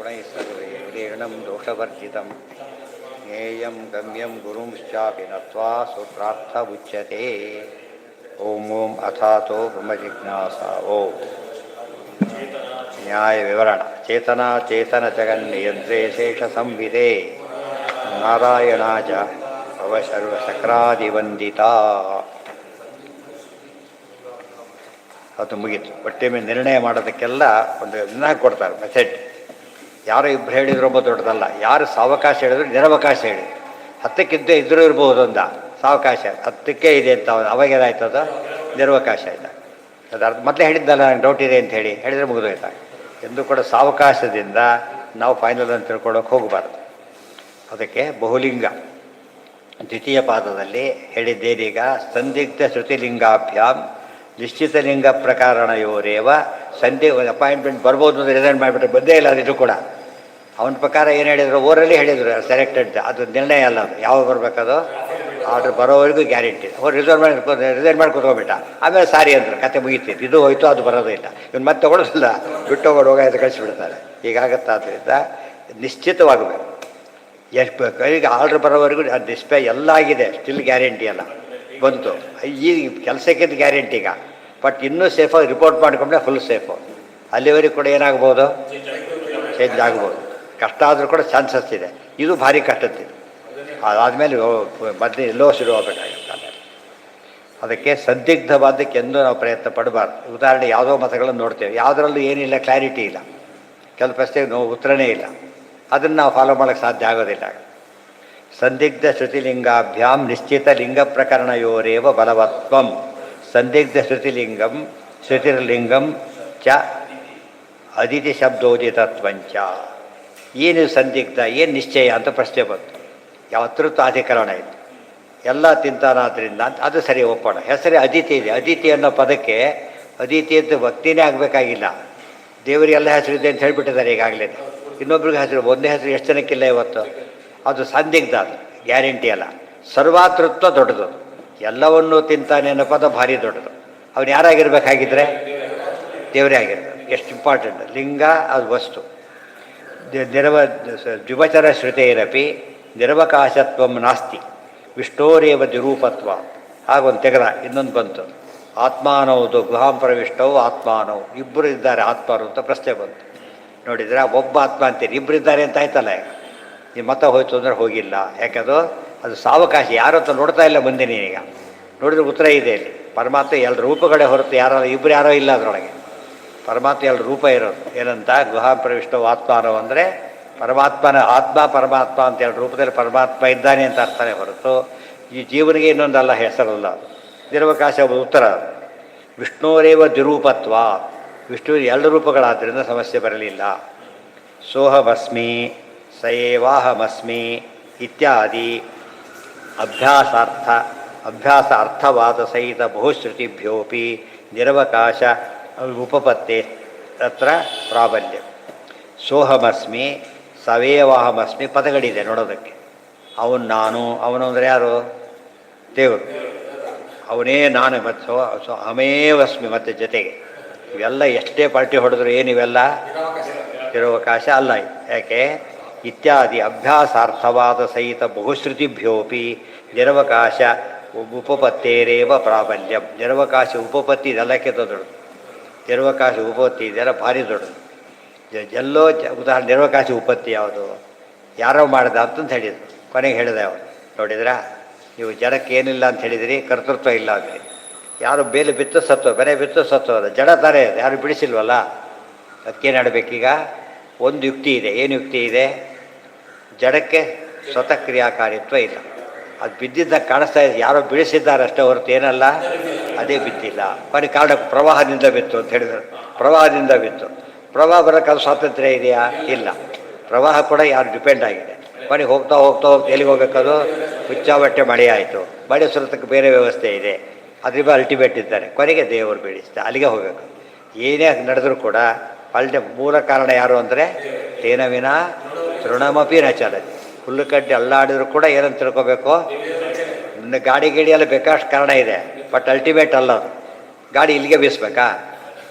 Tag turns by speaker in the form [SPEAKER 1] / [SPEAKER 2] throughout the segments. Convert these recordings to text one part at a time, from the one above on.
[SPEAKER 1] गुणैः सर्वैर्वीर्णं दोषवर्जितं ज्ञेयं गम्यं गुरुंश्चापि नत्वा सूत्रार्थ उच्यते। ॐ अथातो ब्रह्मजिज्ञासा ओं न्याय विवरण चेतना चेतन जगन्नियन्त्रे शेष संविदे नारायणाच भवशर्वशक्रादिವಂದಿತಾ. ಅದು ಮುಗೀತು. ಒಟ್ಟೆ ಮೇಲೆ ನಿರ್ಣಯ ಮಾಡೋದಕ್ಕೆಲ್ಲ ಒಂದು ಇದನ್ನ ಕೊಡ್ತಾರೆ ಮೆಥಡ್. ಯಾರು ಇಬ್ಬರು ಹೇಳಿದ್ರು ಒಬ್ಬ ದೊಡ್ಡದಲ್ಲ, ಯಾರು ಸಾವಕಾಶ ಹೇಳಿದ್ರು ನಿರವಕಾಶ ಹೇಳಿದ್ರು. 10ಕ್ಕಿಂತ ಇದ್ರೂ ಇರ್ಬೋದು ಅಂದ, ಸಾವಕಾಶ 10ಕ್ಕೆ ಇದೆ ಅಂತ ಅವಾಗೇನಾಯ್ತು, ಅದು ನಿರವಕಾಶ ಆಯ್ತು. ಅದು ಅರ್ಥ ಮೊದಲೇ ಹೇಳಿದ್ದಲ್ಲ ನಂಗೆ ಡೌಟ್ ಇದೆ ಅಂತ ಹೇಳಿದರೆ ಮುಗಿದೋಯ್ತಾ. ಎಂದು ಕೂಡ ಸಾವಕಾಶದಿಂದ ನಾವು ಫೈನಲ್ ಅಂತ ತಿಳ್ಕೊಳ್ಳೋಕೆ ಹೋಗಬಾರ್ದು. ಅದಕ್ಕೆ ಬಹುಲಿಂಗ ದ್ವಿತೀಯ ಪಾದದಲ್ಲಿ ಹೇಳಿದ್ದೇನೀಗ, ಸಂದಿಗ್ಧ ಶ್ರುತಿಲಿಂಗಾಭ್ಯಾಮ್ ನಿಶ್ಚಿತ ಲಿಂಗ ಪ್ರಕಾರಣಯೋರೇವ ಸಂಧಿ ಅಪಾಯಿಂಟ್ಮೆಂಟ್ ಬರ್ಬೋದು ಅಂತ ರಿಸೈನ್ ಮಾಡಿಬಿಟ್ರೆ ಬಂದೇ ಇಲ್ಲ. ಅದು ಇದು ಕೂಡ ಅವನ ಪ್ರಕಾರ ಏನು ಹೇಳಿದ್ರು, ಓರಲ್ಲಿ ಹೇಳಿದರು ಸೆಲೆಕ್ಟೆಡ್, ಅದು ನಿರ್ಣಯ ಅಲ್ಲ. ಅದು ಯಾವಾಗ ಬರಬೇಕದು ಆರ್ಡ್ರ್ ಬರೋವರೆಗೂ ಗ್ಯಾರಂಟಿ. ಅವ್ರು ರಿಸೈನ್ ಮಾಡಿ ಕೂತ್ಕೊಂಡ್ಬಿಟ್ಟ, ಆಮೇಲೆ ಸಾರಿ ಅಂದರು, ಕತೆ ಮುಗೀತಿತ್ತು. ಇದು ಹೋಯ್ತು, ಅದು ಬರೋದೇ ಇಲ್ಲ. ಇವನು ಮತ್ತೆ ತಗೊಳ್ಳೋದಿಲ್ಲ, ಬಿಟ್ಟು ಹೋಗೋದು ಕಳಿಸಿಬಿಡ್ತಾರೆ. ಹೀಗಾಗತ್ತೆ. ಆದ್ದರಿಂದ ನಿಶ್ಚಿತವಾಗಬೇಕು. ಎಷ್ಟು ಕೈಗೆ ಆರ್ಡ್ರ್ ಬರೋವರೆಗೂ ಅದು ಡಿಸ್ಪ್ಲೇ ಎಲ್ಲ ಆಗಿದೆ, ಸ್ಟಿಲ್ ಗ್ಯಾರಂಟಿ ಅಲ್ಲ ಬಂತು. ಈ ಕೆಲಸಕ್ಕಿಂತ ಗ್ಯಾರಂಟಿ ಈಗ, ಬಟ್ ಇನ್ನೂ ಸೇಫಾಗಿ ರಿಪೋರ್ಟ್ ಮಾಡಿಕೊಂಡ್ರೆ ಫುಲ್ ಸೇಫು. ಅಲ್ಲಿವರೆಗೂ ಕೂಡ ಏನಾಗ್ಬೋದು, ಚೇಂಜ್ ಆಗ್ಬೋದು. ಕಷ್ಟ ಆದರೂ ಕೂಡ ಚಾನ್ಸಸ್ ಇದೆ. ಇದು ಭಾರಿ ಕಷ್ಟದ್ದಿದೆ. ಅದಾದಮೇಲೆ ಮತ್ತೆ ಎಲ್ಲೋ ಶುರು ಆಗಬೇಕಾಗುತ್ತೆ. ಅದಕ್ಕೆ ಸಂದಿಗ್ಧವಾದಕ್ಕೆ ಎಂದೂ ನಾವು ಪ್ರಯತ್ನ ಪಡಬಾರ್ದು. ಉದಾಹರಣೆ ಯಾವುದೋ ಮತಗಳನ್ನು ನೋಡ್ತೇವೆ, ಯಾವುದರಲ್ಲೂ ಏನಿಲ್ಲ, ಕ್ಲಾರಿಟಿ ಇಲ್ಲ, ಕೆಲವು ಪ್ರಶ್ನೆಗೆ ಉತ್ತರನೇ ಇಲ್ಲ. ಅದನ್ನು ನಾವು ಫಾಲೋ ಮಾಡೋಕ್ಕೆ ಸಾಧ್ಯ ಆಗೋದಿಲ್ಲ. ಸಂದಿಗ್ಧ ಶ್ರುತಿಲಿಂಗಾಭ್ಯಾಂ ನಿಶ್ಚಿತ ಲಿಂಗ ಪ್ರಕರಣಯೋರೇವ ಬಲವತ್ವಂ. ಸಂದಿಗ್ಧ ಶ್ರುತಿರ್ಲಿಂಗಂ ಚ ಅದಿತಿ ಶಬ್ದೋದಿತತ್ವಂಚ. ಏನು ಸಂದಿಗ್ಧ, ಏನು ನಿಶ್ಚಯ ಅಂತ ಪ್ರಶ್ನೆ ಬಂತು. ಯಾವತ್ತೂ ಅಧಿಕರಣ ಇತ್ತು, ಎಲ್ಲ ತಿಂತಾನಾದ್ರಿಂದ ಅಂತ ಅದು ಸರಿ ಒಪ್ಪೋಣ. ಹೆಸರೇ ಅದಿತಿ ಇದೆ. ಅದಿತಿ ಅನ್ನೋ ಪದಕ್ಕೆ ಅದಿತಿ ಅಂತ ಭಕ್ತಿನೇ ಆಗಬೇಕಾಗಿಲ್ಲ. ದೇವರಿಗೆಲ್ಲ ಹೆಸರಿದೆ ಅಂತ ಹೇಳಿಬಿಟ್ಟಿದ್ದಾರೆ ಈಗಾಗಲೇ. ಇನ್ನೊಬ್ರಿಗೆ ಹೆಸರು, ಒಂದೇ ಹೆಸರು ಎಷ್ಟು ಜನಕ್ಕಿಲ್ಲ ಇವತ್ತು. ಅದು ಸಂದಿಗ್ಧ, ಅದು ಗ್ಯಾರಂಟಿ ಅಲ್ಲ. ಸರ್ವಾತೃತ್ವ ದೊಡ್ಡದು, ಎಲ್ಲವನ್ನೂ ತಿಂತಾನೆ ಅನ್ನೋ ಪದ ಭಾರಿ ದೊಡ್ಡದು. ಅವನು ಯಾರಾಗಿರ್ಬೇಕಾಗಿದ್ರೆ ದೇವರೇ ಆಗಿರ್ಬೇಕು. ಎಷ್ಟು ಇಂಪಾರ್ಟೆಂಟ್. ಲಿಂಗ ಅದು ವಸ್ತು. ದ್ವಿವಚನ ಶ್ರುತೇರಪಿ ನಿರವಕಾಶತ್ವಂ ನಾಸ್ತಿ ವಿಷ್ಣೋರೇವ ದ್ವಿರೂಪತ್ವ. ಹಾಗೊಂದು ತೆಗೆದ. ಇನ್ನೊಂದು ಬಂತು, ಆತ್ಮಾನೌದು ಗುಹಾಂ ಪ್ರವಿಷ್ಟವು ಆತ್ಮಾನವು. ಇಬ್ಬರು ಇದ್ದಾರೆ ಆತ್ಮರು ಅಂತ ಪ್ರಶ್ನೆ ಬಂತು. ನೋಡಿದರೆ ಒಬ್ಬ ಆತ್ಮ ಅಂತೀರಿ, ಇಬ್ಬರು ಇದ್ದಾರೆ ಅಂತ ಆಯ್ತಲ್ಲ. ಈ ಮತ ಹೋಯ್ತು ಅಂದರೆ ಹೋಗಿಲ್ಲ. ಯಾಕದು ಅದು ಸಾವಕಾಶ. ಯಾರು ಅಂತ ನೋಡ್ತಾ ಇಲ್ಲ ಮುಂದೆ. ನೀನೀಗ ನೋಡಿದ್ರೆ ಉತ್ತರ ಇದೆ ಇಲ್ಲಿ. ಪರಮಾತ್ಮ ಎರಡು ರೂಪಗಳೇ ಹೊರತು ಯಾರೋ ಇಬ್ಬರು ಯಾರೋ ಇಲ್ಲ ಅದರೊಳಗೆ. ಪರಮಾತ್ಮ ಎರಡು ರೂಪ ಇರೋದು. ಏನಂತ ಗುಹಾಂ ಪ್ರವಿಷ್ಟವು ಆತ್ಮಾನವು ಅಂದರೆ ಪರಮಾತ್ಮನ ಆತ್ಮ ಪರಮಾತ್ಮ ಅಂತ ಎರಡು ರೂಪದಲ್ಲಿ ಪರಮಾತ್ಮ ಇದ್ದಾನೆ ಅಂತ ಅರ್ಥನೇ ಹೊರತು ಈ ಜೀವನಿಗೆ ಇನ್ನೊಂದಲ್ಲ, ಹೆಸರಲ್ಲ. ಅದು ನಿರವಕಾಶ ಉತ್ತರ. ವಿಷ್ಣುರೇವ ದ್ವಿರೂಪತ್ವ. ವಿಷ್ಣು ಎರಡು ರೂಪಗಳಾದ್ದರಿಂದ ಸಮಸ್ಯೆ ಬರಲಿಲ್ಲ. ಸೋಹಮಸ್ಮಿ ಸಯೇವಾಹಮಸ್ಮಿ ಇತ್ಯಾದಿ ಅಭ್ಯಾಸ ಅರ್ಥವಾದ ಸಹಿತ ಬಹುಶ್ರುತಿಭ್ಯೋಪಿ ನಿರವಕಾಶ ಉಪಪತ್ತೆ ತತ್ರ ಪ್ರಾಬಲ್ಯ. ಸೋಹಮಸ್ಮಿ ಸವೇವಾಹಮಸ್ಮಿ ಪದಗಳಿದೆ ನೋಡೋದಕ್ಕೆ. ಅವನು ನಾನು, ಅವನು ಅಂದರೆ ಯಾರು, ದೇವರು. ಅವನೇ ನಾನು ಮತ್ತು ಅಮೇವಸ್ಮಿ ಮತ್ತು ಜೊತೆಗೆ. ಇವೆಲ್ಲ ಎಷ್ಟೇ ಪಾರ್ಟಿ ಹೊಡೆದ್ರು ಏನಿವೆಲ್ಲ ನಿರವಕಾಶ ಅಲ್ಲ. ಯಾಕೆ ಇತ್ಯಾದಿ ಅಭ್ಯಾಸಾರ್ಥವಾದ ಸಹಿತ ಬಹುಶ್ರುತಿಭ್ಯೋಪಿ ನಿರವಕಾಶ ಉಪಪತ್ತೇರೇವ ಪ್ರಾಬಲ್ಯಂ. ನಿರವಕಾಶ ಉಪಪತ್ತಿ ಇದೆಲ್ಲಕ್ಕೆ ದೊಡ್ಡದು. ನಿರವಕಾಶ ಉಪಪತ್ತಿ ಇದೆಲ್ಲ ಭಾರಿ ದೊಡ್ಡದು. ಎಲ್ಲೋ ಉದಾಹರಣೆ ನಿರವಕಾಶ ಉಪಪತ್ತಿ ಯಾವುದು, ಯಾರೋ ಮಾಡಿದ ಅಂತಂದು ಹೇಳಿದರು. ಕೊನೆಗೆ ಹೇಳಿದೆ ಅವರು, ನೋಡಿದ್ರಾ ನೀವು ಜನಕ್ಕೆ ಏನಿಲ್ಲ ಅಂತ ಹೇಳಿದಿರಿ, ಕರ್ತೃತ್ವ ಇಲ್ಲ ಅಂದರೆ. ಯಾರು ಬೇಲೆ ಬಿತ್ತು ಸತ್ತು, ಬೆನೆ ಬಿತ್ತು ಸತ್ತು, ಅದು ಜಡ ತಾರೆ, ಯಾರು ಬಿಡಿಸಿಲ್ವಲ್ಲ. ಅದಕ್ಕೇನು ಆಡಬೇಕೀಗ? ಒಂದು ಯುಕ್ತಿ ಇದೆ. ಏನು ಯುಕ್ತಿ ಇದೆ? ಜಡಕ್ಕೆ ಸ್ವತಃ ಕ್ರಿಯಾಕಾರಿತ್ವ ಇಲ್ಲ. ಅದು ಬಿದ್ದಿದ್ದಾಗ ಕಾಣಿಸ್ತಾ ಇದೆ, ಯಾರೋ ಬಿಡಿಸಿದ್ದಾರೆ ಅಷ್ಟೇ ಹೊರತು ಏನಲ್ಲ, ಅದೇ ಬಿದ್ದಿಲ್ಲ. ಕೊನೆ ಕಾರಣ ಪ್ರವಾಹದಿಂದ ಬಿತ್ತು ಅಂತ ಹೇಳಿದರು. ಪ್ರವಾಹದಿಂದ ಬಿತ್ತು. ಪ್ರವಾಹ ಬರೋಕ್ಕೆ ಅದು ಸ್ವಾತಂತ್ರ್ಯ ಇದೆಯಾ? ಇಲ್ಲ. ಪ್ರವಾಹ ಕೂಡ ಯಾರು ಡಿಪೆಂಡ್ ಆಗಿದೆ. ಕೊನೆಗೆ ಹೋಗ್ತಾ ಹೋಗ್ತಾ ಹೋಗ್ತಾ ಎಲ್ಲಿಗೆ ಹೋಗ್ಬೇಕದು? ಹುಚ್ಚಾಬಟ್ಟೆ ಮಳೆ ಆಯಿತು. ಮಳೆ ಸುರತಕ್ಕೆ ಬೇರೆ ವ್ಯವಸ್ಥೆ ಇದೆ, ಅದ್ರ ಅಲ್ಟಿಮೇಟ್ ಇದ್ದಾರೆ. ಕೊನೆಗೆ ದೇವರು ಬೀಳಿಸ್ತಾರೆ, ಅಲ್ಲಿಗೆ ಹೋಗಬೇಕು. ಏನೇ ನಡೆದರೂ ಕೂಡ ಮೂಲ ಕಾರಣ ಯಾರು ಅಂದರೆ ತೇನ ವಿನ ತೃಣಮಪಿ ನ ಚಲತಿ. ಹುಲ್ಲುಕಡ್ಡಿ ಅಲ್ಲಾಡಿದ್ರು ಕೂಡ ಏನಂತ ತಿಳ್ಕೊಬೇಕು, ಇನ್ನು ಗಾಡಿ ಎಲ್ಲ ಬೇಕಾಷ್ಟು ಕಾರಣ ಇದೆ, ಬಟ್ ಅಲ್ಟಿಮೇಟ್ ಅಲ್ಲ ಅದು. ಗಾಡಿ ಇಲ್ಲಿಗೆ ಬೀಸ್ಬೇಕಾ,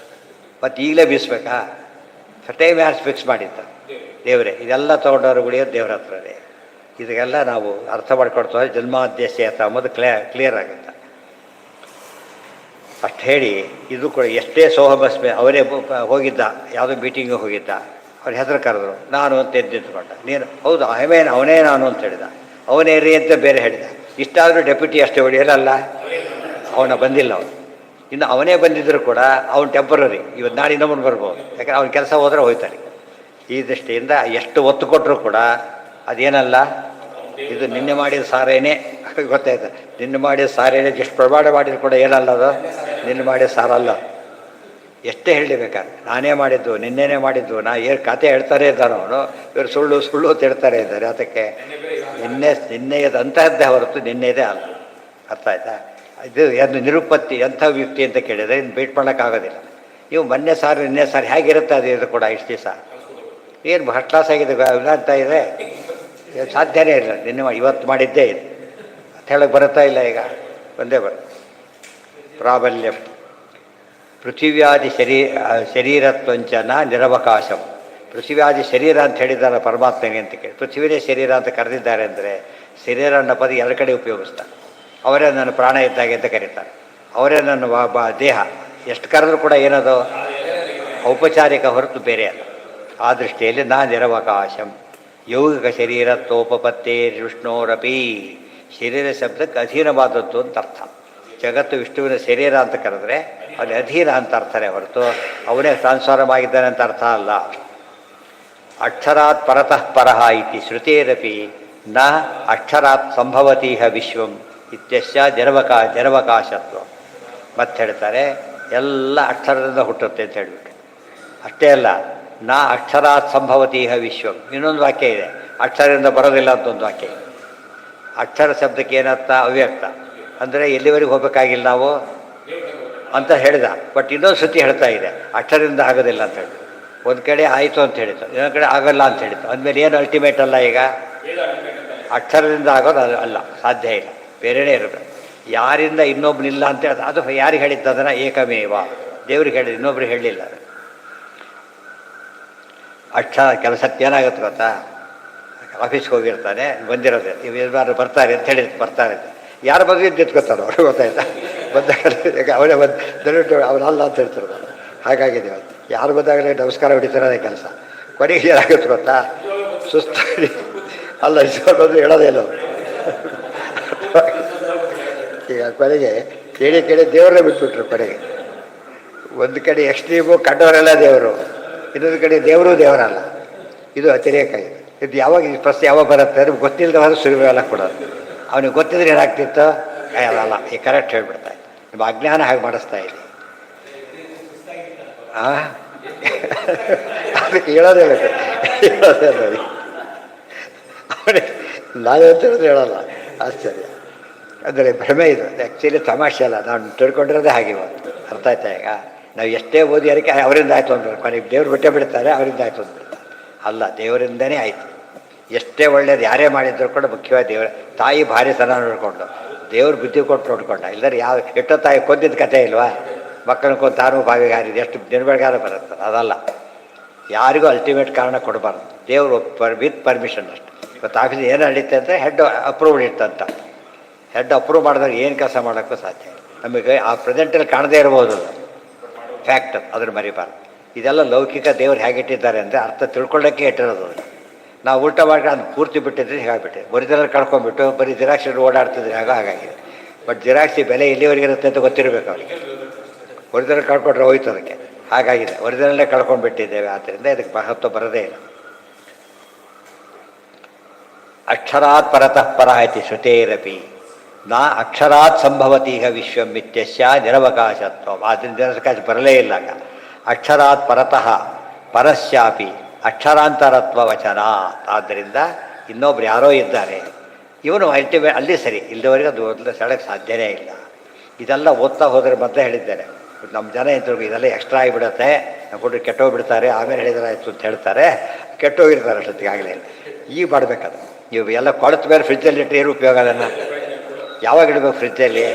[SPEAKER 1] ಮತ್ತು ಈಗಲೇ ಬೀಸ್ಬೇಕಾ? ಟೈಮ್ ಯಾರು ಫಿಕ್ಸ್ ಮಾಡಿದ್ದ? ದೇವರೇ. ಇದೆಲ್ಲ ತೊಗೊಂಡವ್ರು ಉಳಿಯೋದು ದೇವ್ರ ಹತ್ರನೇ. ಇದಕ್ಕೆಲ್ಲ ನಾವು ಅರ್ಥ ಮಾಡ್ಕೊಡ್ತೇವೆ. ಜನ್ಮಾದ್ಯಸ್ಯ ಅಂತ ಅಂಬೋದು ಕ್ಲಿಯರ್ ಆಗುತ್ತೆ. ಅಷ್ಟು ಹೇಳಿ ಇದು ಕೂಡ ಎಷ್ಟೇ ಸೋಹಭಸ್ಮೆ ಅವರೇ ಹೋಗಿದ್ದ, ಯಾವುದೋ ಮೀಟಿಂಗಿಗೆ ಹೋಗಿದ್ದ, ಅವ್ರ ಹೆಸರು ಕರೆದ್ರು, ನಾನು ಅಂತ ಎದ್ದಿದ್ದುಕೊಂಡ. ನೀನು ಹೌದು ಅವನೇ ನಾನು ಅಂತ ಹೇಳಿದ, ಅವನೇ ರೀ ಅಂತ ಬೇರೆ ಹೇಳಿದ. ಇಷ್ಟಾದರೂ ಡೆಪ್ಯೂಟಿ ಅಷ್ಟೇ ಹೊಡೆಯಲ್ಲ, ಅವನ ಬಂದಿಲ್ಲ ಅವನು. ಇನ್ನು ಅವನೇ ಬಂದಿದ್ದರೂ ಕೂಡ ಅವನು ಟೆಂಪರರಿ, ಇವತ್ತು ನಾಳೆ ಇನ್ನೊಬ್ಬನು ಬರ್ಬೋದು, ಯಾಕಂದ್ರೆ ಅವ್ನ ಕೆಲಸ ಹೋದರೆ ಹೋಯ್ತಾನೆ. ಈ ದೃಷ್ಟಿಯಿಂದ ಎಷ್ಟು ಒತ್ತು ಕೊಟ್ಟರು ಕೂಡ ಅದೇನಲ್ಲ, ಇದು ನಿನ್ನೆ ಮಾಡಿದ ಸಾರೇನೆ ಗೊತ್ತಾಯ್ತು. ನಿನ್ನೆ ಮಾಡಿದ ಸಾರೇನೆ ಎಷ್ಟು ಪ್ರಮಾಣ ಮಾಡಿದ್ರು ಕೂಡ ಏನಲ್ಲ, ಅದು ನಿನ್ನೆ ಮಾಡಿದ ಸಾರಲ್ಲ. ಎಷ್ಟೇ ಹೇಳಿ ಬೇಕಾದ್ರೆ ನಾನೇ ಮಾಡಿದ್ದು, ನಿನ್ನೆನೇ ಮಾಡಿದ್ದು, ನಾ ಏನು ಕತೆ ಹೇಳ್ತಾರೆ ಇದ್ದಾನೋ ಅವನು, ಇವರು ಸುಳ್ಳು ಸುಳ್ಳು ಅಂತ ಹೇಳ್ತಾರೆ ಇದ್ದಾರೆ. ಅದಕ್ಕೆ ನಿನ್ನೆಯದು ಅಂತಹದ್ದೇ ಹೊರತು ನಿನ್ನೆದೇ ಅಲ್ಲ. ಅರ್ಥ ಆಯ್ತಾ? ಇದು ಏನು ನಿರುಪತ್ತಿ ಎಂಥ ವ್ಯಕ್ತಿ ಅಂತ ಕೇಳಿದರೆ ಇನ್ನು ಬೀಟ್ ಮಾಡೋಕ್ಕಾಗೋದಿಲ್ಲ. ನೀವು ಮೊನ್ನೆ ಸಾರು ನಿನ್ನೆ ಸಾರು ಹೇಗಿರುತ್ತೆ ಅದು ಇದು ಕೂಡ ಇಷ್ಟು ದಿವಸ ಏನು ಫಸ್ಟ್ ಕ್ಲಾಸ್ ಆಗಿದೆ ಅಂತ ಇದೆ, ಸಾಧ್ಯನೇ ಇಲ್ಲ. ನಿನ್ನೆ ಇವತ್ತು ಮಾಡಿದ್ದೇ ಇದು ಅಂತ ಹೇಳಕ್ಕೆ ಬರುತ್ತಾ ಇಲ್ಲ? ಈಗ ಒಂದೇ ಬರುತ್ತೆ. ಪ್ರಾಬಲ್ಯ ಪೃಥಿವ್ಯಾದಿ ಶರೀರತ್ವಂಚನ ನಿರವಕಾಶಂ. ಪೃಥಿವ್ಯಾದಿ ಶರೀರ ಅಂತ ಹೇಳಿದ್ದಾರೆ ಪರಮಾತ್ಮನಿಗೆ ಅಂತ ಕೇಳಿ, ಪೃಥ್ವಿನೇ ಶರೀರ ಅಂತ ಕರೆದಿದ್ದಾರೆ ಅಂದರೆ ಶರೀರ ಅನ್ನೋ ಪದ ಎರಡು ಕಡೆ ಉಪಯೋಗಿಸ್ತಾರೆ. ಅವರೇ ನನ್ನ ಪ್ರಾಣ ಇದ್ದಾಗೆ ಅಂತ ಕರೀತಾರೆ, ಅವರೇ ನನ್ನ ದೇಹ. ಎಷ್ಟು ಕರೆದ್ರೂ ಕೂಡ ಏನದು ಔಪಚಾರಿಕ ಹೊರತು ಬೇರೆ ಅಲ್ಲ. ಆ ದೃಷ್ಟಿಯಲ್ಲಿ ನಿರವಕಾಶಂ ಯೌಗಿಕ ಶರೀರತ್ವೋಪತ್ತೇ ವಿಷ್ಣೋರಪಿ. ಶರೀರ ಶಬ್ದಕ್ಕೆ ಅಧೀನವಾದದ್ದು ಅಂತ ಅರ್ಥ. ಜಗತ್ತು ವಿಷ್ಣುವಿನ ಶರೀರ ಅಂತ ಕರೆದ್ರೆ ಅವನ ಅಧೀನ ಅಂತ ಅರ್ಥನೇ ಹೊರತು ಅವನೇ ಟ್ರಾನ್ಸ್ಫಾರ್ಮ್ ಆಗಿದ್ದಾನೆ ಅಂತ ಅರ್ಥ ಅಲ್ಲ. ಅಕ್ಷರಾತ್ ಪರತಃ ಪರಃ ಇತಿ ಶ್ರುತೇರಪಿ ನ ಅಕ್ಷರಾತ್ ಸಂಭವತೀಹ ವಿಶ್ವಂ ಇತ್ಯಸ್ಯ ಜರವಕಾಶತ್ವ. ಮತ್ತೆ ಹೇಳ್ತಾರೆ ಎಲ್ಲ ಅಕ್ಷರದಿಂದ ಹುಟ್ಟುತ್ತೆ ಅಂತ ಹೇಳಿಬಿಟ್ಟು. ಅಷ್ಟೇ ಅಲ್ಲ, ನಾ ಅಕ್ಷರಾತ್ ಸಂಭವತೀಹ ವಿಶ್ವಂ. ಇನ್ನೊಂದು ವಾಕ್ಯ ಇದೆ, ಅಕ್ಷರದಿಂದ ಬರೋದಿಲ್ಲ ಅಂತ ಒಂದು ವಾಕ್ಯ ಇದೆ. ಅಕ್ಷರ ಶಬ್ದಕ್ಕೆ ಏನರ್ಥ? ಅವ್ಯಕ್ತ. ಅಂದರೆ ಎಲ್ಲಿವರೆಗೂ ಹೋಗಬೇಕಾಗಿಲ್ಲ ನಾವು ಅಂತ ಹೇಳಿದ. ಬಟ್ ಇನ್ನೊಂದು ಶ್ರುತಿ ಹೇಳ್ತಾ ಇದೆ ಅಕ್ಷರದಿಂದ ಆಗೋದಿಲ್ಲ ಅಂತ ಹೇಳಿ. ಒಂದು ಕಡೆ ಆಯಿತು ಅಂತ ಹೇಳಿತು, ಇನ್ನೊಂದು ಕಡೆ ಆಗಲ್ಲ ಅಂತ ಹೇಳಿತು. ಅಂದಮೇಲೆ ಏನು ಅಲ್ಟಿಮೇಟ್ ಅಲ್ಲ? ಈಗ ಅಕ್ಷರದಿಂದ ಆಗೋದು ಅಲ್ಲ, ಸಾಧ್ಯ ಇಲ್ಲ, ಬೇರೆಯೇ ಇರಬೇಕು. ಯಾರಿಂದ ಇನ್ನೊಬ್ಬನಿಲ್ಲ ಅಂತ ಹೇಳ್ದ, ಅದು ಯಾರಿಗೆ ಹೇಳಿದ್ದು ಅದನ್ನು? ಏಕಮೇವ, ದೇವ್ರಿಗೆ ಹೇಳಿದ್ದು, ಇನ್ನೊಬ್ರಿಗೆ ಹೇಳಲಿಲ್ಲ. ಅಕ್ಷರ ಕೆಲಸಕ್ಕೆ ಏನಾಗುತ್ತೆ ಗೊತ್ತಾ? ಆಫೀಸ್ಗೆ ಹೋಗಿರ್ತಾನೆ, ಬಂದಿರೋದೆ ಇವರು ಬರ್ತಾರೆ ಅಂತ ಹೇಳಿ ಬರ್ತಾರೆ. ಯಾರು ಬಂದು ನಿಂತ್ಕೊತಾರೋ ಅವ್ರಿಗೆ ಗೊತ್ತಾಯ್ತಾ? ಬಂದಾಗ ಅವರೇ ಬಂದು ದಯವಿಟ್ಟು ಅವರಲ್ಲ ಅಂತ ಹೇಳ್ತಾರೆ. ಹಾಗಾಗಿದೆ ಅವತ್ತು. ಯಾರು ಬಂದಾಗಲೇ ನಮಸ್ಕಾರ ಹೊಡಿತಾರದೇ ಕೆಲಸ. ಕೊನೆಗೆ ಏನಾಗುತ್ತೆ ಗೊತ್ತಾ? ಸುಸ್ತಾಗಿ ಅಲ್ಲ ಇಸ್ಕೊಂಡು ಹೇಳೋದೇ ಇಲ್ಲ. ಈಗ ಕೊನೆಗೆ ಕೇಳಿ ದೇವರೇ ಬಿಟ್ಬಿಟ್ರು. ಕೊನೆಗೆ ಒಂದು ಕಡೆ ಎಕ್ಸ್ಟ್ರೀಮು ಕಂಡವರೆಲ್ಲ ದೇವರು, ಇನ್ನೊಂದು ಕಡೆ ದೇವರು ದೇವರಲ್ಲ. ಇದು ಅತಿರೇಕ. ಇದು ಯಾವಾಗ ಈ ಪ್ರಶ್ನೆ ಯಾವಾಗ ಬರುತ್ತೆ ಅದು ಗೊತ್ತಿಲ್ಲದವರು ಸುರಿವೆಲ್ಲ ಕೊಡೋದು. ಅವನಿಗೆ ಗೊತ್ತಿದ್ರೆ ಏನಾಗ್ತಿತ್ತು? ಅಲ್ಲ, ಈ ಕರೆಕ್ಟ್ ಹೇಳ್ಬಿಡ್ತಾ ಇತ್ತು. ನಿಮ್ಮ ಅಜ್ಞಾನ ಹಾಗೆ ಮಾಡಿಸ್ತಾ ಇದೆ. ಅದಕ್ಕೆ ಹೇಳೋದೇ ಬೇಕು, ಹೇಳೋದೇ ನೋಡಿ. ಅವನಿಗೆ ನಾವೇ ಅಂತ ಹೇಳಿದ್ರೆ ಹೇಳೋಲ್ಲ. ಆಶ್ಚರ್ಯ. ಅಂದರೆ ಭ್ರಮೆ ಇದು. ಆ್ಯಕ್ಚುಲಿ ತಮಾಷೆ ಅಲ್ಲ, ನಾವು ತಿಳ್ಕೊಂಡಿರೋದೇ ಹಾಗೆ ಇವತ್ತು. ಅರ್ಥ ಆಯ್ತಾ? ಈಗ ನಾವು ಎಷ್ಟೇ ಓದಿ ಅದಕ್ಕೆ ಅವರಿಂದ ಆಯಿತು ಅಂದ್ಬಿಡ್ತಾರೆ. ಕೊನೆಗೆ ದೇವ್ರು ಬಿಟ್ಟೇ ಬಿಡ್ತಾರೆ, ಅವರಿಂದ ಆಯಿತು ಅಂದ್ಬಿಡ್ತಾರೆ. ಅಲ್ಲ, ದೇವರಿಂದನೇ ಆಯಿತು. ಎಷ್ಟೇ ಒಳ್ಳೇದು ಯಾರೇ ಮಾಡಿದ್ರು ಕೂಡ ಮುಖ್ಯವಾಗಿ ದೇವರ ತಾಯಿ ಭಾರಿ ಸಲ ನೋಡಿಕೊಂಡು ದೇವ್ರು ಬುದ್ಧಿ ಕೊಟ್ಟು ನೋಡ್ಕೊಂಡ. ಇಲ್ಲದ್ರೆ ಯಾವ ಎಷ್ಟೋ ತಾಯಿ ಕೊಂದಿದ್ದ ಕಥೆ ಇಲ್ವಾ? ಮಕ್ಕಳನ್ನ ಕೊಂದು ತಾನು ಬಾವಿಗೆ ಹಾರಿದ್ದು ಎಷ್ಟು ನಿರ್ಬೆಳಗಾರ ಬರುತ್ತೆ. ಅದಲ್ಲ, ಯಾರಿಗೂ ಅಲ್ಟಿಮೇಟ್ ಕಾರಣ ಕೊಡಬಾರ್ದು. ದೇವರು ವಿತ್ ಪರ್ಮಿಷನ್ ಅಷ್ಟು. ಇವತ್ತು ಆಫೀಸ್ ಏನು ನಡೀತೆ ಅಂದರೆ ಹೆಡ್ ಅಪ್ರೂವ್ಡ್ ಇರ್ತಂತ. ಹೆಡ್ ಅಪ್ರೂವ್ ಮಾಡಿದ್ರೆ ಏನು ಕೆಲಸ ಮಾಡೋಕ್ಕೂ ಸಾಧ್ಯ. ನಮಗೆ ಆ ಪ್ರೆಸೆಂಟಲ್ಲಿ ಕಾಣದೇ ಇರ್ಬೋದು, ಅದು ಫ್ಯಾಕ್ಟ್, ಅದ್ರ ಮರಿಬಾರ್ದು. ಇದೆಲ್ಲ ಲೌಕಿಕ ದೇವ್ರು ಹೇಗಿಟ್ಟಿದ್ದಾರೆ ಅಂದರೆ ಅರ್ಥ ತಿಳ್ಕೊಳ್ಳೋಕ್ಕೆ ಇಟ್ಟಿರೋದು. ನಾವು ಊಟ ಮಾಡಿ ಅದು ಪೂರ್ತಿ ಬಿಟ್ಟಿದ್ರೆ ಹೇಗಾಗ್ಬಿಟ್ಟೆ. ಒರಿಜಿನಲ್ ಕಳ್ಕೊಂಡ್ಬಿಟ್ಟು ಬರೀ ಜಿರಾಕ್ಸಿ ಓಡಾಡ್ತಿದ್ರೆ ಹಾಗಾಗಿದೆ. ಬಟ್ ಜಿರಾಕ್ಸಿ ಬೆಲೆ ಎಲ್ಲಿವರೆಗೆ ಇರುತ್ತೆ ಅಂತ ಗೊತ್ತಿರಬೇಕು ಅವರಿಗೆ. ಒರಿಜಿನಲ್ ಕಳ್ಕೊಂಡ್ರೆ ಹೋಯ್ತು ಅದಕ್ಕೆ. ಹಾಗಾಗಿದೆ, ಒರಿಜಿನಲ್ಲೇ ಕಳ್ಕೊಂಡ್ಬಿಟ್ಟಿದ್ದೇವೆ. ಆದ್ದರಿಂದ ಇದಕ್ಕೆ ಮಹತ್ವ ಬರೋದೇ ಇಲ್ಲ. ಅಕ್ಷರಾತ್ ಪರತಃ ಪರ ಇತಿ ಶ್ರುತೇರಪಿ ನಾ ಅಕ್ಷರಾತ್ ಸಂಭವತೀಹ ವಿಶ್ವಂ ಇತ್ಯಸ್ಯ ನಿರವಕಾಶತ್ವ. ಆದ್ದರಿಂದ ನಿರವಕಾಶ ಬರಲೇ ಇಲ್ಲ. ಅಕ್ಷರಾತ್ ಪರತಃ ಪರಸ್ಯಾಪಿ ಅಕ್ಷರಾಂತರತ್ವ ವಚನ. ಆದ್ದರಿಂದ ಇನ್ನೊಬ್ರು ಯಾರೋ ಇದ್ದಾರೆ, ಇವನು ಅಲ್ಟಿಮೇಟ್ ಅಲ್ಲಿ ಸರಿ, ಇಲ್ಲಿವರೆಗೆ ಅದು ಓದಲಿಕ್ಕೆ ಸಾಧ್ಯನೇ ಇಲ್ಲ. ಇದೆಲ್ಲ ಓದ್ತಾ ಹೋದರೆ ಮೊದಲೇ ಹೇಳಿದ್ದೇನೆ, ನಮ್ಮ ಜನ ಇಂಥವ್ರು ಇದೆಲ್ಲ ಎಕ್ಸ್ಟ್ರಾ ಆಗಿಬಿಡುತ್ತೆ, ನಮ್ಮ ಹುಡುಗರು ಕೆಟ್ಟೋಗ್ಬಿಡ್ತಾರೆ, ಆಮೇಲೆ ಹೇಳಿದ್ರೆ ಆಯಿತು ಅಂತ ಹೇಳ್ತಾರೆ. ಕೆಟ್ಟೋಗಿರ್ತಾರೆ ಅಷ್ಟೊತ್ತಿಗೆ ಆಗಲೇ. ಈಗ ಮಾಡಬೇಕದು. ನೀವು ಎಲ್ಲ ಕೊಳತು ಮೇಲೆ ಫ್ರಿಜ್ಜಲ್ಲಿ ಇಟ್ಟರೆ ಏನು ಉಪಯೋಗ? ಅದನ್ನು ಯಾವಾಗ ಇಡಬೇಕು? ಫ್ರಿಜ್ಜಲ್ಲಿ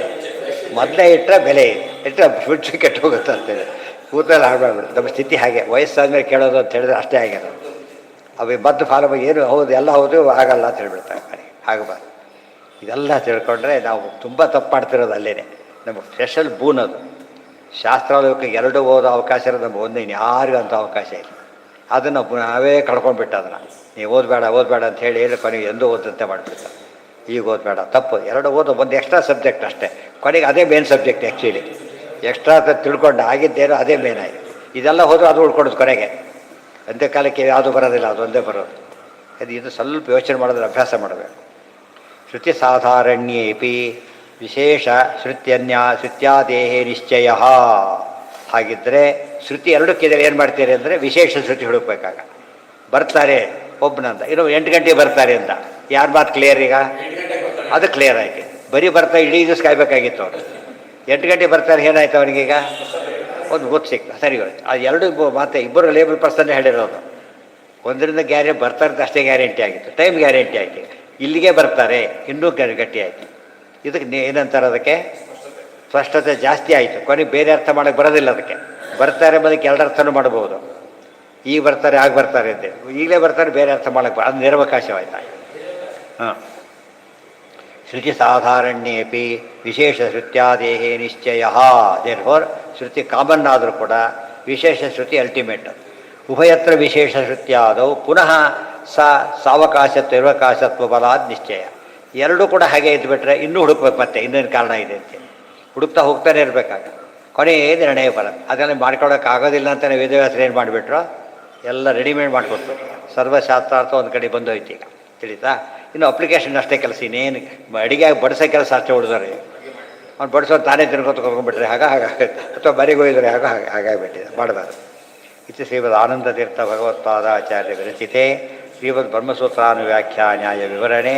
[SPEAKER 1] ಮೊದಲೇ ಇಟ್ಟರೆ ಬೆಲೆ ಇದೆ, ಇಟ್ಟರೆ ಫ್ರಿಡ್ಜ್ ಕೆಟ್ಟೋಗುತ್ತೆ ಅಂತೇಳಿ ಕೂತಲ್ಲಿ ಹಾಡ್ಬಾರ್ದು. ನಮ್ಮ ಸ್ಥಿತಿ ಹಾಗೆ. ವಯಸ್ಸಾದ್ಮೇಲೆ ಕೇಳೋದು ಅಂತ ಹೇಳಿದ್ರೆ ಅಷ್ಟೇ ಆಗ್ಯದ. ಅವು ಮದ್ದು ಫಾಲೋ ಏನು ಹೌದು ಎಲ್ಲ ಹೌದು ಆಗಲ್ಲ ಅಂತ ಹೇಳ್ಬಿಡ್ತಾರೆ ಮನೆ ಆಗಬಾರ್ದು. ಇದೆಲ್ಲ ತಿಳ್ಕೊಂಡ್ರೆ ನಾವು ತುಂಬ ತಪ್ಪು ಮಾಡ್ತಿರೋದು ಅಲ್ಲೇ. ನಮಗೆ ಸ್ಪೆಷಲ್ ಬೂನ್ ಅದು. ಶಾಸ್ತ್ರಾಲೋಕಕ್ಕೆ ಎರಡು ಓದೋ ಅವಕಾಶ ಇರೋದು ನಮ್ಗೆ ಒಂದೇ, ಯಾರಿಗೂ ಅಂಥ ಅವಕಾಶ ಇಲ್ಲ. ಅದನ್ನು ನಾವೇ ಕಳ್ಕೊಂಡ್ಬಿಟ್ಟು ಅದನ್ನು ನೀವು ಓದಬೇಡ ಅಂತ ಹೇಳಿ ಕೊನೆಗೆ ಎಂದೂ ಓದಂತೆ ಮಾಡಿಬಿಡ್ತಾರೆ. ಈಗ ಓದಬೇಡ ತಪ್ಪು, ಎರಡು ಓದೋ ಒಂದು ಎಕ್ಸ್ಟ್ರಾ ಸಬ್ಜೆಕ್ಟ್ ಅಷ್ಟೇ, ಕೊನೆಗೆ ಅದೇ ಮೇನ್ ಸಬ್ಜೆಕ್ಟ್. ಆ್ಯಕ್ಚುಲಿ ಎಕ್ಸ್ಟ್ರಾ ತಿಳ್ಕೊಂಡು ಆಗಿದ್ದೇನೋ ಅದೇ ಮೇನ್ ಆಗಿ, ಇದೆಲ್ಲ ಹೋದರೂ ಅದು ಉಳ್ಕೊಡೋದು ಕೊನೆಗೆ. ಅಂತ್ಯ ಕಾಲಕ್ಕೆ ಯಾವುದು ಬರೋದಿಲ್ಲ, ಅದೊಂದೇ ಬರೋದು. ಇದು ಸ್ವಲ್ಪ ಯೋಚನೆ ಮಾಡೋದ್ರೆ ಅಭ್ಯಾಸ ಮಾಡಬೇಕು. ಶ್ರುತಿ ಸಾಧಾರಣ್ಯೇಪಿ ವಿಶೇಷ ಶ್ರುತ್ಯಾದೇಹೇ ನಿಶ್ಚಯ. ಹಾಗಿದ್ದರೆ ಶ್ರುತಿ ಎರಡಕ್ಕಿದ್ರೆ ಏನು ಮಾಡ್ತೀರಿ ಅಂದರೆ ವಿಶೇಷ ಶ್ರುತಿ ಹುಡುಕ್ಬೇಕಾಗ. ಬರ್ತಾರೆ ಒಬ್ಬನಂತ, ಇನ್ನು 8 ಗಂಟೆಗೆ ಬರ್ತಾರೆ ಅಂತ, ಯಾರ ಮಾತು ಕ್ಲಿಯರ್ ಈಗ? ಅದು ಕ್ಲಿಯರ್ ಆಯ್ತು. ಬರೀ ಬರ್ತಾರೆ ಇಡೀ ದಿವಸ ಕಾಯ್ಬೇಕಾಗಿತ್ತು ಅವರು. 8 ಗಂಟೆಗೆ ಬರ್ತಾರೆ, ಏನಾಯ್ತು ಅವನಿಗೀಗ? ಒಂದು ಗೊತ್ತು ಸಿಕ್ತು, ಸರಿ ಹೋಯ್ತು. ಅದು ಎರಡು ಮಾತೆ ಇಬ್ಬರು ಲೇಬಲ್ ಪರ್ಸನ್ನೇ ಹೇಳಿರೋದು. ಒಂದರಿಂದ ಬರ್ತಾರೆ ಅಷ್ಟೇ ಗ್ಯಾರಂಟಿ ಆಗಿತ್ತು, ಟೈಮ್ ಗ್ಯಾರಂಟಿ ಆಯಿತು. ಇಲ್ಲಿಗೆ ಬರ್ತಾರೆ ಇನ್ನೂ ಗಟ್ಟಿ ಆಯಿತು. ಇದಕ್ಕೆ ಏನಂತಾರೆ, ಅದಕ್ಕೆ ಸ್ಪಷ್ಟತೆ ಜಾಸ್ತಿ ಆಯಿತು. ಕೊನೆಗೆ ಬೇರೆ ಅರ್ಥ ಮಾಡೋಕ್ಕೆ ಬರೋದಿಲ್ಲ. ಅದಕ್ಕೆ ಬರ್ತಾರೆ ಬದಕ್ಕೆ ಎರಡು ಅರ್ಥನೂ ಮಾಡ್ಬೋದು. ಈಗ ಬರ್ತಾರೆ ಆಗ ಬರ್ತಾರೆ ಅಂತೆ, ಈಗಲೇ ಬರ್ತಾರೆ ಬೇರೆ ಅರ್ಥ ಮಾಡೋಕ್ಕೆ ಅದು ನಿರವಕಾಶವಾಯ್ತು. ಹಾಂ. ಶ್ರುತಿ ಸಾಧಾರಣ್ಯೇಪಿ ವಿಶೇಷ ಶ್ರುತ್ಯಾದೇಹೇ ನಿಶ್ಚಯ. ದೇರ್ಫೋರ್ ಶ್ರುತಿ ಕಾಮನ್ ಆದರೂ ಕೂಡ ವಿಶೇಷ ಶ್ರುತಿ ಅಲ್ಟಿಮೇಟ್. ಉಭಯತ್ರ ವಿಶೇಷ ಶ್ರುತ್ಯಾದವು ಪುನಃ ಸಾವಕಾಶತ್ವ ನಿರ್ವಕಾಶತ್ವ ಬಲಾದ್ ನಿಶ್ಚಯ. ಎರಡೂ ಕೂಡ ಹಾಗೆ ಇದ್ದುಬಿಟ್ರೆ ಇನ್ನೂ ಹುಡುಕ್ಬೇಕು, ಮತ್ತೆ ಇನ್ನೇನು ಕಾರಣ ಇದೆ ಅಂತ ಹುಡುಕ್ತಾ ಹೋಗ್ತಾನೆ ಇರಬೇಕಾಗ ಕೊನೆಯೇ ನಿರ್ಣಯ ಬರುತ್ತೆ. ಅದೆಲ್ಲ ಮಾಡ್ಕೊಳೋಕ್ಕಾಗೋದಿಲ್ಲ ಅಂತ ನಾವು ವೇದವ್ಯಾಸರು ಏನು ಮಾಡಿಬಿಟ್ರು, ಎಲ್ಲ ರೆಡಿಮೇಡ್ ಮಾಡಿಕೊಟ್ರು. ಸರ್ವಶಾಸ್ತ್ರಾರ್ಥ ಒಂದು ಕಡೆ ಬಂದೋಯ್ತು. ಈಗ ತಿಳಿತಾ? ಇನ್ನು ಅಪ್ಲಿಕೇಶನ್ ಅಷ್ಟೇ ಕೆಲಸ, ಇನ್ನೇನು ಅಡಿಗೆ ಬಡಿಸೋ ಕೆಲಸ ಅಷ್ಟೇ ಉಳಿದ್ರೆ. ಅವ್ನು ಬಡಿಸೋದು ತಾನೇ ತಿನ್ಕೊತ ಕೊಂಡ್ಬಿಟ್ರೆ ಹಾಗಾಗುತ್ತೆ, ಅಥವಾ ಮನೆಗೆ ಹೋಗಿದ್ರೆ ಹಾಗಾಗಿಬಿಟ್ಟಿದೆ. ಮಾಡಬಾರ್ದು. ಇದು ಶ್ರೀಮದ್ ಆನಂದತೀರ್ಥ ಭಗವತ್ಪಾದಾಚಾರ್ಯ ವಿರಚಿತೆ ಶ್ರೀಮದ್ ಬ್ರಹ್ಮಸೂತ್ರಾನುವ್ಯಾಖ್ಯಾನ್ಯಾಯ ವಿವರಣೆ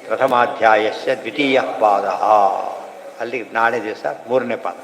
[SPEAKER 1] ಪ್ರಥಮಾಧ್ಯಾಯಸ್ಯ ದ್ವಿತೀಯ ಪಾದ. ಅಲ್ಲಿ ನಾಳೆ ದಿವಸ 3ನೇ ಪಾದ.